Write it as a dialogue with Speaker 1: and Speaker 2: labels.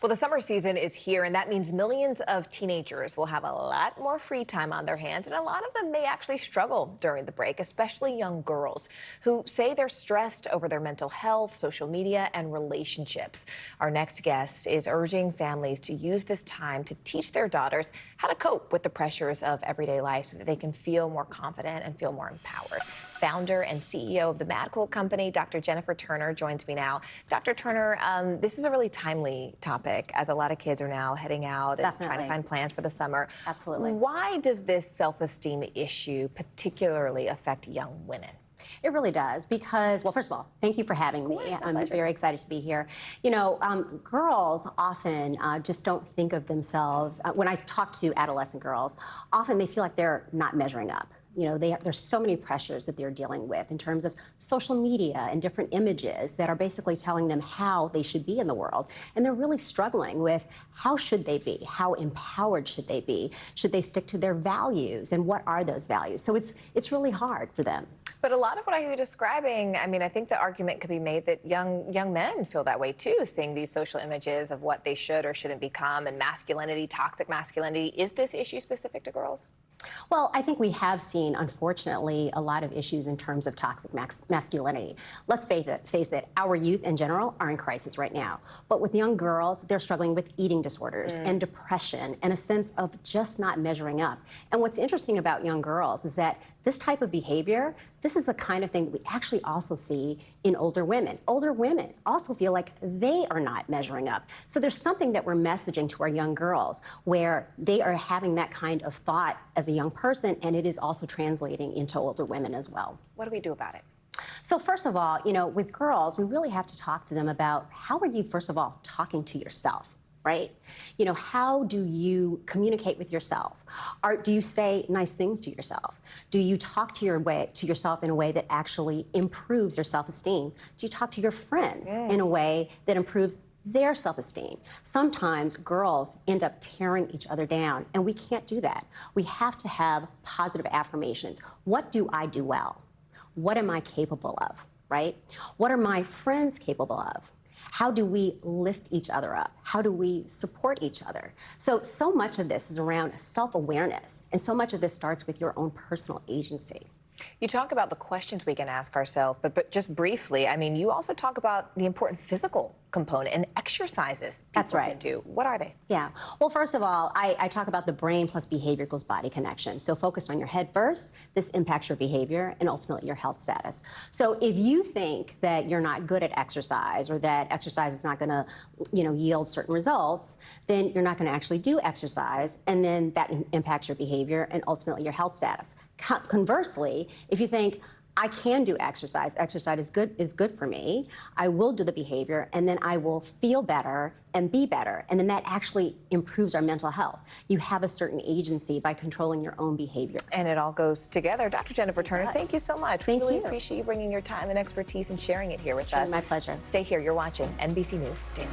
Speaker 1: Well, the summer season is here, and that means millions of teenagers will have a lot more free time on their hands, and a lot of them may actually struggle during the break, especially young girls who say they're stressed over their mental health, social media, and relationships. Our next guest is urging families to use this time to teach their daughters how to cope with the pressures of everyday life so that they can feel more confident and feel more empowered. Founder and CEO of the Mad Cool Company, Dr. Jennifer Turner, joins me now. Dr. Turner, this is a really timely topic as a lot of kids are now heading out and trying to find plans for the summer.
Speaker 2: Absolutely.
Speaker 1: Why does this self-esteem issue particularly affect young women?
Speaker 2: It really does because, well, first of all, thank you for having me. I'm very excited to be here. You know, girls often just don't think of themselves, when I talk to adolescent girls, often they feel like they're not measuring up. You know, there's so many pressures that they're dealing with in terms of social media and different images that are basically telling them how they should be in the world. And they're really struggling with how should they be? How empowered should they be? Should they stick to their values? And what are those values? So it's really hard for them.
Speaker 1: But a lot of what I hear you describing, I mean, I think the argument could be made that young men feel that way too, seeing these social images of what they should or shouldn't become and masculinity, toxic masculinity. Is this issue specific to girls?
Speaker 2: Well, I think we have seen, unfortunately, a lot of issues in terms of toxic masculinity. Let's face it, our youth in general are in crisis right now. But with young girls, they're struggling with eating disorders and depression and a sense of just not measuring up. And what's interesting about young girls is that this type of behavior, this is the kind of thing that we actually also see in older women. Older women also feel like they are not measuring up. So there's something that we're messaging to our young girls where they are having that kind of thought as a young person, and it is also translating into older women as well.
Speaker 1: What do we do about it?
Speaker 2: So first of all, you know, with girls, we really have to talk to them about how are you, first of all, talking to yourself? Right? You know, how do you communicate with yourself? Do you say nice things to yourself? Do you talk to yourself in a way that actually improves your self-esteem? Do you talk to your friends in a way that improves their self-esteem? Sometimes girls end up tearing each other down, and we can't do that. We have to have positive affirmations. What do I do well? What am I capable of, right? What are my friends capable of? How do we lift each other up? How do we support each other? So much of this is around self-awareness, and so much of this starts with your own personal agency.
Speaker 1: You talk about the questions we can ask ourselves, but just briefly, I mean, you also talk about the important physical component and exercises people can do. What are they?
Speaker 2: Yeah. Well, first of all, I talk about the brain plus behavior equals body connection. So focus on your head first. This impacts your behavior and ultimately your health status. So if you think that you're not good at exercise or that exercise is not going to, you know, yield certain results, then you're not going to actually do exercise, and then that impacts your behavior and ultimately your health status. Conversely, if you think, I can do exercise is good for me, I will do the behavior, and then I will feel better and be better, and then that actually improves our mental health. You have a certain agency by controlling your own behavior.
Speaker 1: And it all goes together. Dr. Jennifer Turner, thank you so much.
Speaker 2: Thank
Speaker 1: we really
Speaker 2: you.
Speaker 1: appreciate you bringing your time and expertise and sharing it here with us.
Speaker 2: My pleasure.
Speaker 1: Stay here. You're watching NBC News Daily.